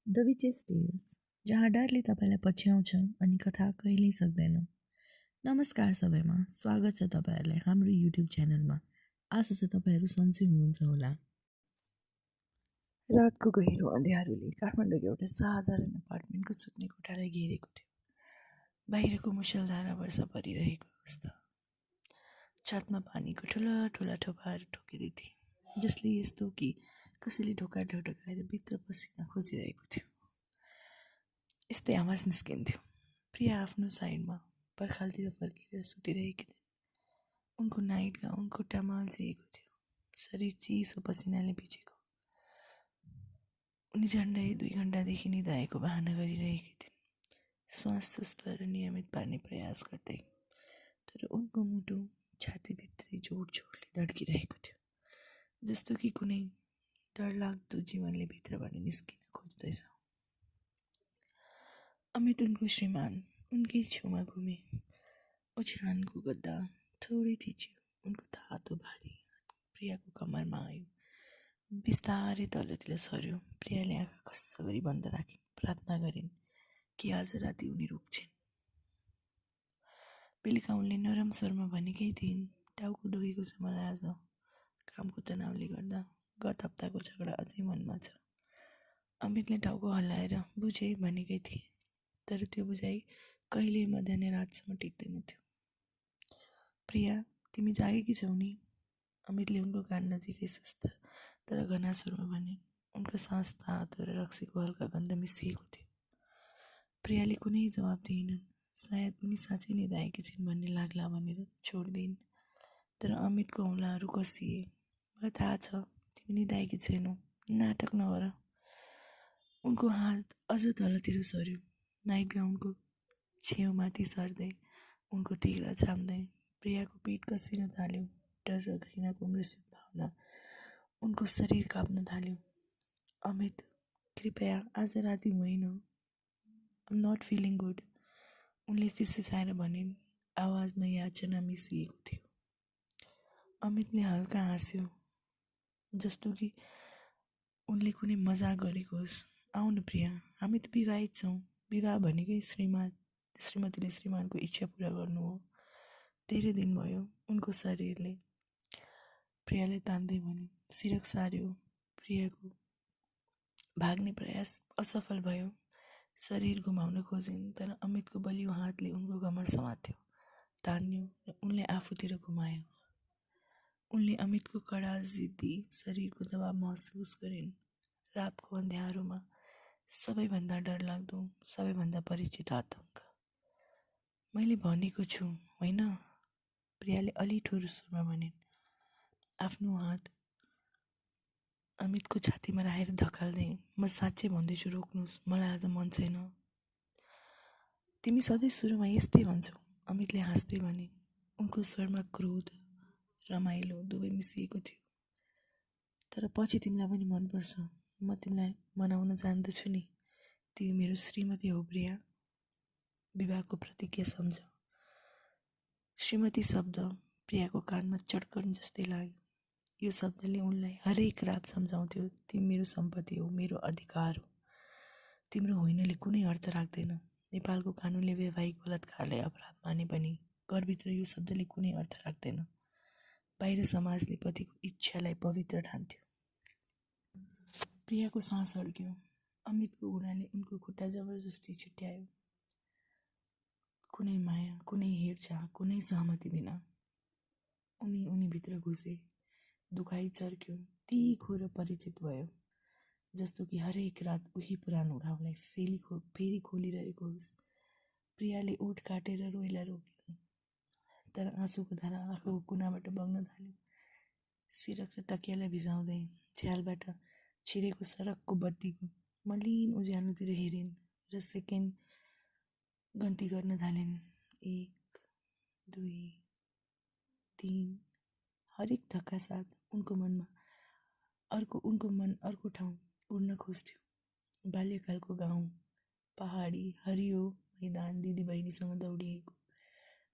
The witches tells, जहाँ डरले तपाईँलाई पछ्याउँछ अनि कथा कहिल्यै सक्दैन। नमस्कार सबैमा, स्वागत छ तपाईँहरूलाई हाम्रो युट्युब च्यानलमा। आशा छ तपाईँहरू सन्चै हुनुहुन्छ होला। रातको गहिरो अँध्यारोले काठमाडौँको एउटा साधारण अपार्टमेन्टको सुत्ने कोठालाई घेरेको थियो। बाहिरको मुसलधारा वर्षा परिरहेको अवस्था। छतमा पानीको ठुला ठुला थोपाहरू ठोकिँदै थिए, जसले यस्तो कि कसैले ढोका ढोढकाएर भित्र पसिन खोजिरहेको थियो। यस्तै आवाज निस्किन्थ्यो। प्रिया आफ्नो साइडमा पर्खालतिर फर्केर सुतिरहेकी थिइन्। उनको नाइट गाउन खुट्टामा अल्झिएको थियो, शरीर चिसो पसिनाले भिजेको। उनी झन्डै 2 घन्टादेखि निदाएको बहाना गरिरहेकी थिइन्, श्वास सुस्त र नियमित पार्ने प्रयास गर्दै। तर उनको मुटु छातीभित्रै जोड जोडले धड्किरहेको थियो, जस्तो कि कुनै डरलाग्दो जीवनले भित्रबाट निस्किन खोज्दैछ। अमित उनको श्रीमान उनकै छेउमा घुमे। ओछ्यानको गद्दा थोरै थिच्यो। उनको तातो भारी प्रियाको कमरमा आयो, बिस्तारै तलतिर सर्यो। प्रियाले आँखा खस्स गरी बन्द राखिन्, प्रार्थना गरिन् कि आज राति उनी रुक्छिन्। बेलुका उनले नरम स्वरमा भनेकै थिइन्, टाउको दुखेको छ मलाई आज, कामको तनावले गर्दा। गत हप्ताको झगडा अझै मनमा छ। अमितले टाउको हल्लाएर बुझे भनेकै थिए, तर त्यो बुझाइ कहिल्यै मध्याह्न रातसम्म टिक्दैन थियो। प्रिया, तिमी जागेकी छौ नि? अमितले उनको कान नजिकै सुस्त तर घना स्वरमा भने। उनको सास तातो र रक्सीको हल्का गन्ध मिसिएको थियो। प्रियाले कुनै जवाब दिएनन्। सायद उनी साँच्चै निदाएकी छिन् भन्ने लाग्ला भनेर छोडिदिइन्। तर अमितको औँलाहरू कसिए। मलाई थाहा छ तिमी निदाएकी छैनौ, नाटक नगर। उनको हात अझ तलतिर सर्यो, नाइट गाउनको छेउमाथि सर्दै, उनको तिघ्रा छाम्दै। प्रियाको पिठ कसिन थाल्यो। डर र घृणाको मिश्रित भावना उनको शरीर काप्न थाल्यो। अमित, कृपया आज राति होइन, आइम नट फिलिङ गुड, उनले फिस्सिसाएर भनिन्। आवाजमा याचना मिसिएको थियो। अमितले हल्का हाँस्यो, जस्तो कि उनले कुनै मजाक गरेको होस्। आउनु प्रिया, हामी त विवाहित छौँ। विवाह भनेकै श्रीमतीले श्रीमानको इच्छा पुरा गर्नु हो। धेरै दिन भयो, उनको शरीरले प्रियालाई तान्दै भन्यो। सिरक सार्यो। प्रियाको भाग्ने प्रयास असफल भयो। शरीर घुमाउन खोजिन्, तर अमितको बलियो हातले उनको कमर समात्यो, तान्यो र उनले आफूतिर घुमायो। उनले अमितको कडा जिद्दी शरीरको दबाव महसुस गरिन्। रातको अँध्यारोमा सबैभन्दा डरलाग्दो, सबैभन्दा परिचित आतंक। मैले भनेको छु होइन, प्रियाले अलि ठुलो स्वरमा भनिन्, आफ्नो हात अमितको छातीमा राखेर धकाल्दै। म साँच्चै भन्दैछु, रोक्नुहोस्, मलाई आज मन छैन। तिमी सधैँ सुरुमा यस्तै भन्छौ, अमितले हाँस्दै भने। उनको स्वरमा क्रोध, रमाइलो दुवै मिसिएको थियो। तर पछि तिमीलाई पनि मनपर्छ, म तिमीलाई मनाउन जान्दछु नि। तिमी मेरो श्रीमती हो प्रिया। विवाहको प्रतिज्ञा सम्झ। श्रीमती शब्द प्रियाको कानमा चड्कन जस्तै लाग्यो। यो शब्दले उनलाई हरेक रात सम्झाउँथ्यो, तिमी मेरो सम्पत्ति हो, मेरो अधिकार हो। तिम्रो होइनले कुनै अर्थ राख्दैन। नेपालको कानुनले वैवाहिक बलात्कारलाई अपराध माने पनि घरभित्र यो शब्दले कुनै अर्थ राख्दैन। बाहिर समाजले पतिको इच्छालाई पवित्र ठान्थ्यो। प्रियाको सास अड्क्यो। अमितको घुँडाले उनको खुट्टा जबरजस्ती छुट्यायो। कुनै माया, कुनै हेरचाह, कुनै सहमति बिना उनी भित्र घुसे। दुखाइ चर्क्यो, तिखो र परिचित भयो, जस्तो कि हरेक रात उही पुरानो घाउलाई फेरि खोलिरहेको होस्। प्रियाले ओठ काटेर रोइला रोकिन्, तर आँसुको धारा आँखाको कुनाबाट बग्न थाल्यो। सिरक र तकियालाई भिजाउँदै झ्यालबाट छिरेको सडकको बत्तीको मलिन उज्यालोतिर हेरिन् र सेकेन्ड गन्ती गर्न थालिन्। 1, 2, 3। हरेक धक्का साथ उनको मन अर्को ठाउँ उड्न खोज्थ्यो। बाल्यकालको गाउँ, पहाडी, हरियो मैदान, दिदीबहिनीसँग दौडिएको,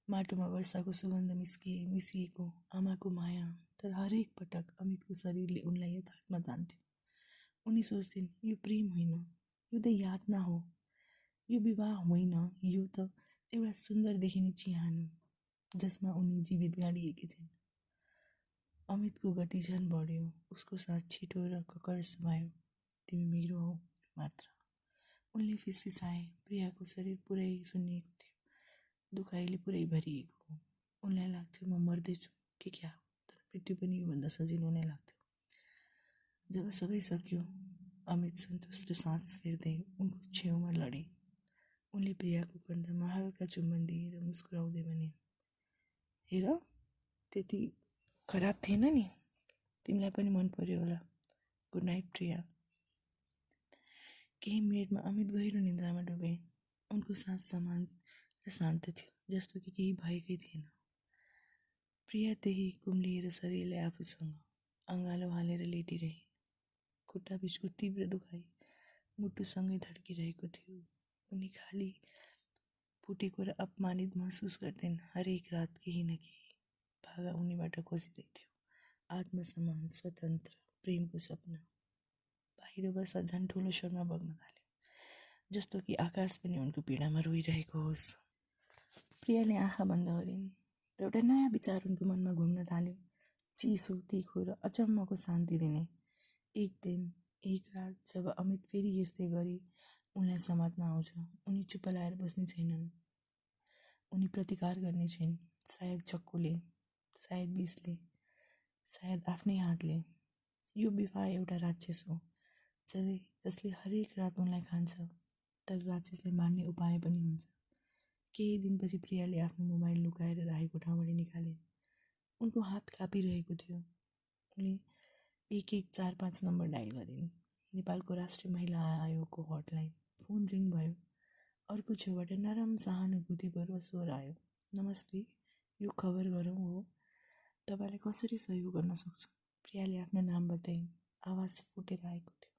माटोमा वर्षाको सुगन्ध मिसिएको, आमाको माया। तर हरेक पटक अमितको शरीरले उनलाई यथार्थमा तान्थ्यो। उनी सोच्थिन्, यो प्रेम होइन, यो त यातना हो, यो विवाह होइन, यो त एउटा सुन्दर देखिने चिहान हो जसमा उनी जीवित गाडिएकी छिन्। अमितको गति झन् बढ्यो, उसको सास छिटो र ककर्स भयो। तिमी मेरो हौ मात्र, उनले फिसफिसाए। प्रियाको शरीर पुरै सुन्निएको थियो, दुखाइले पुरै भरिएको हो। उनलाई लाग्थ्यो म मर्दैछु कि क्या हो, तर मृत्यु पनि योभन्दा सजिलो नै लाग्थ्यो। जब सबै सक्यो, अमित सन्तुष्ट सास फेर्दै उनको छेउमा लडे। उनले प्रियाको कन्धमा हल्का चुम्बन दिएर मुस्कुराउँदै भने, हेर, त्यति खराब थिएन नि, तिमीलाई पनि मन पर्यो होला। गुड नाइट प्रिया। केही मिनटमा अमित गहिरो निन्द्रामा डुबे। उनको सास समान र शान्त थियो, जस्तो कि केही भएकै थिएन। प्रिया त्यही कुम्लिएर शरीरलाई आफूसँग अँगालो हालेर लेटिरहे। खुट्टा बिचको तीव्र दुखाइ मुटुसँगै धड्किरहेको थियो। उनी खाली फुटेको र अपमानित महसुस गर्दैन्। हरेक रात केही न केही भागा उनीबाट खोसिँदै थियो। आत्मसम्मान, स्वतन्त्र, प्रेमको सपना। बाहिर वर्षा झन् ठुलो स्वरमा बग्न थाल्यो, जस्तो कि आकाश पनि उनको पीडामा रोइरहेको होस्। प्रियाले आँखा बन्द गरिन् र एउटा नयाँ विचार उनको मनमा घुम्न थाल्यो, चिसो, तिखो र अचम्मको शान्ति दिने। एक दिन, एक रात जब अमित फेरि यस्तै गरी उनलाई समात्न आउँछ, उनी चुप लाएर बस्ने छैनन्। उनी प्रतिकार गर्ने छिन्, सायद चक्कुले, सायद विषले, सायद आफ्नै हातले। यो विवाह एउटा राक्षस हो जसले हरेक रात उनलाई खान्छ, तर राक्षसले मार्ने उपाय पनि हुन्छ। केही दिनपछि प्रियाले आफ्नो मोबाइल लुकाएर राखेको ठाउँबाट निकालिन्। उनको हात काँपिरहेको थियो। उनले 1145 नम्बर डायल गरिन्। नेपालको राष्ट्रिय महिला आयोगको हटलाइन। फोन रिङ भयो। अर्को छेउबाट नरम सहानुभूतिपूर्वक स्वर आयो, नमस्ते, यो खबर गरौँ हो, तपाईँलाई कसरी सहयोग गर्न सक्छु? प्रियाले आफ्नो नाम बताइन्। आवाज फुटेर आएको थियो।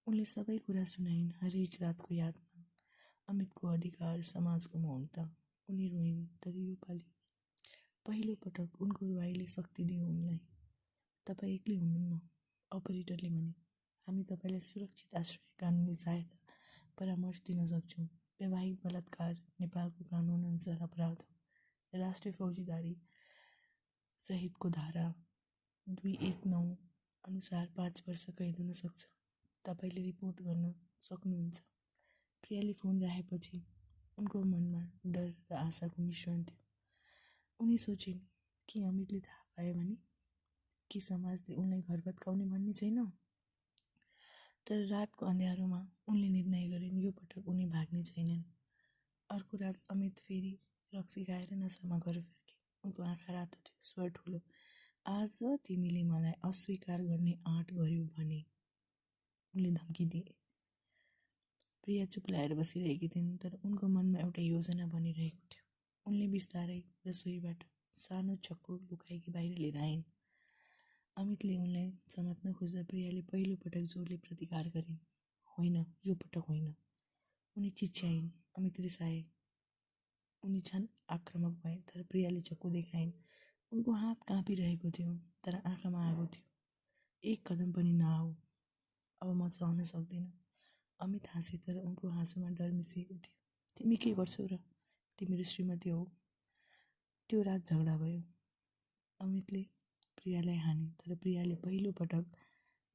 उनले सबै कुरा सुनाइन्, हरेक रातको यादमा, अमितको अधिकार, समाजको मौनता। उनी रोइन्, तर यो पालि पहिलो पटक उनको रुवाईले शक्ति दियो उनलाई। तपाईँ एक्लै हुनुहुन्न, अपरेटरले भने। हामी तपाईँलाई सुरक्षित आश्रय, कानुनी सहायता, परामर्श दिन सक्छौँ। वैवाहिक बलात्कार नेपालको कानुन अनुसार अपराध हो। राष्ट्रिय फौजदारी सहितको धारा 219 अनुसार 5 वर्ष कैद हुन सक्छ। तपाईँले रिपोर्ट गर्न सक्नुहुन्छ। प्रियाले फोन राखेपछि उनको मनमा डर र आशाको मिश्रण थियो। उनी सोचिन्, कि अमितले थाहा पायो भने, कि समाजले उनलाई घर भत्काउने भन्ने छैन। तर रातको अँध्यारोमा उनले निर्णय गरिन्, यो पटक उनी भाग्ने छैनन्। अर्को रात अमित फेरि रक्सी खाएर नसामा घर फर्के। उनको आँखा रातो थियो, स्वर ठुलो, आज तिमीले मलाई अस्वीकार गर्ने आँट गर्यौ भने, उनले धम्की दिए। प्रिया चुप लाएर बसिरहेकी थिइन्, तर उनको मनमा एउटा योजना बनिरहेको थियो। उनले बिस्तारै रसोईबाट सानो चक्कु लुकाएकी बाहिर लिएर आइन्। अमितले उनलाई समात्न खोज्दा प्रियाले पहिलो पटक जोडले प्रतिकार गरिन्। होइन, यो पटक होइन। उनी चिच्याइन्। अमित रिसाए। उनी झन् आक्रामक भए, तर प्रियाले चक्कु देखाइन्। उनको हात काँपिरहेको थियो, तर आँखामा आगो थियो। एक कदम पनि नआऊ, अब म सहन सक्दिनँ। अमित हाँसे, तर उनको हाँसोमा डर मिसिएको थियो। तिमी के गर्छौ र? तिम्रो श्रीमती हो। त्यो रात झगडा भयो। अमितले प्रियालाई हाने, तर प्रियाले पहिलो पटक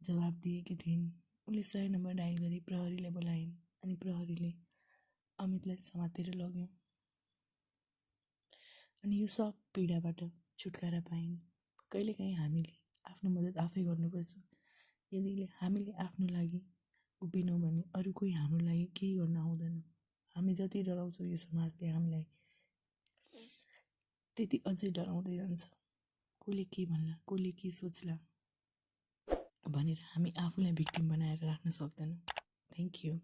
जवाब दिएकी थिइन्। उनले 100 नम्बर डायल गरी प्रहरीलाई बोलाइन्, अनि प्रहरीले अमितलाई समातेर लग्यो। अनि यो सब पीडाबाट छुटकारा पाइन्। कहिलेकाहीँ हामीले आफ्नो मद्दत आफै गर्नुपर्छ। यदि हामीले आफ्नो लागि उभिनौँ भने अरू कोही हाम्रो लागि केही गर्न आउँदैन। हामी जति डराउँछौँ यो समाजले हामीलाई, त्यति अझै डराउँदै जान्छ। कसले के भन्ला, कसले के सोच्ला भनेर हामी आफूलाई भिक्टिम बनाएर राख्न सक्दैनौँ। Thank you.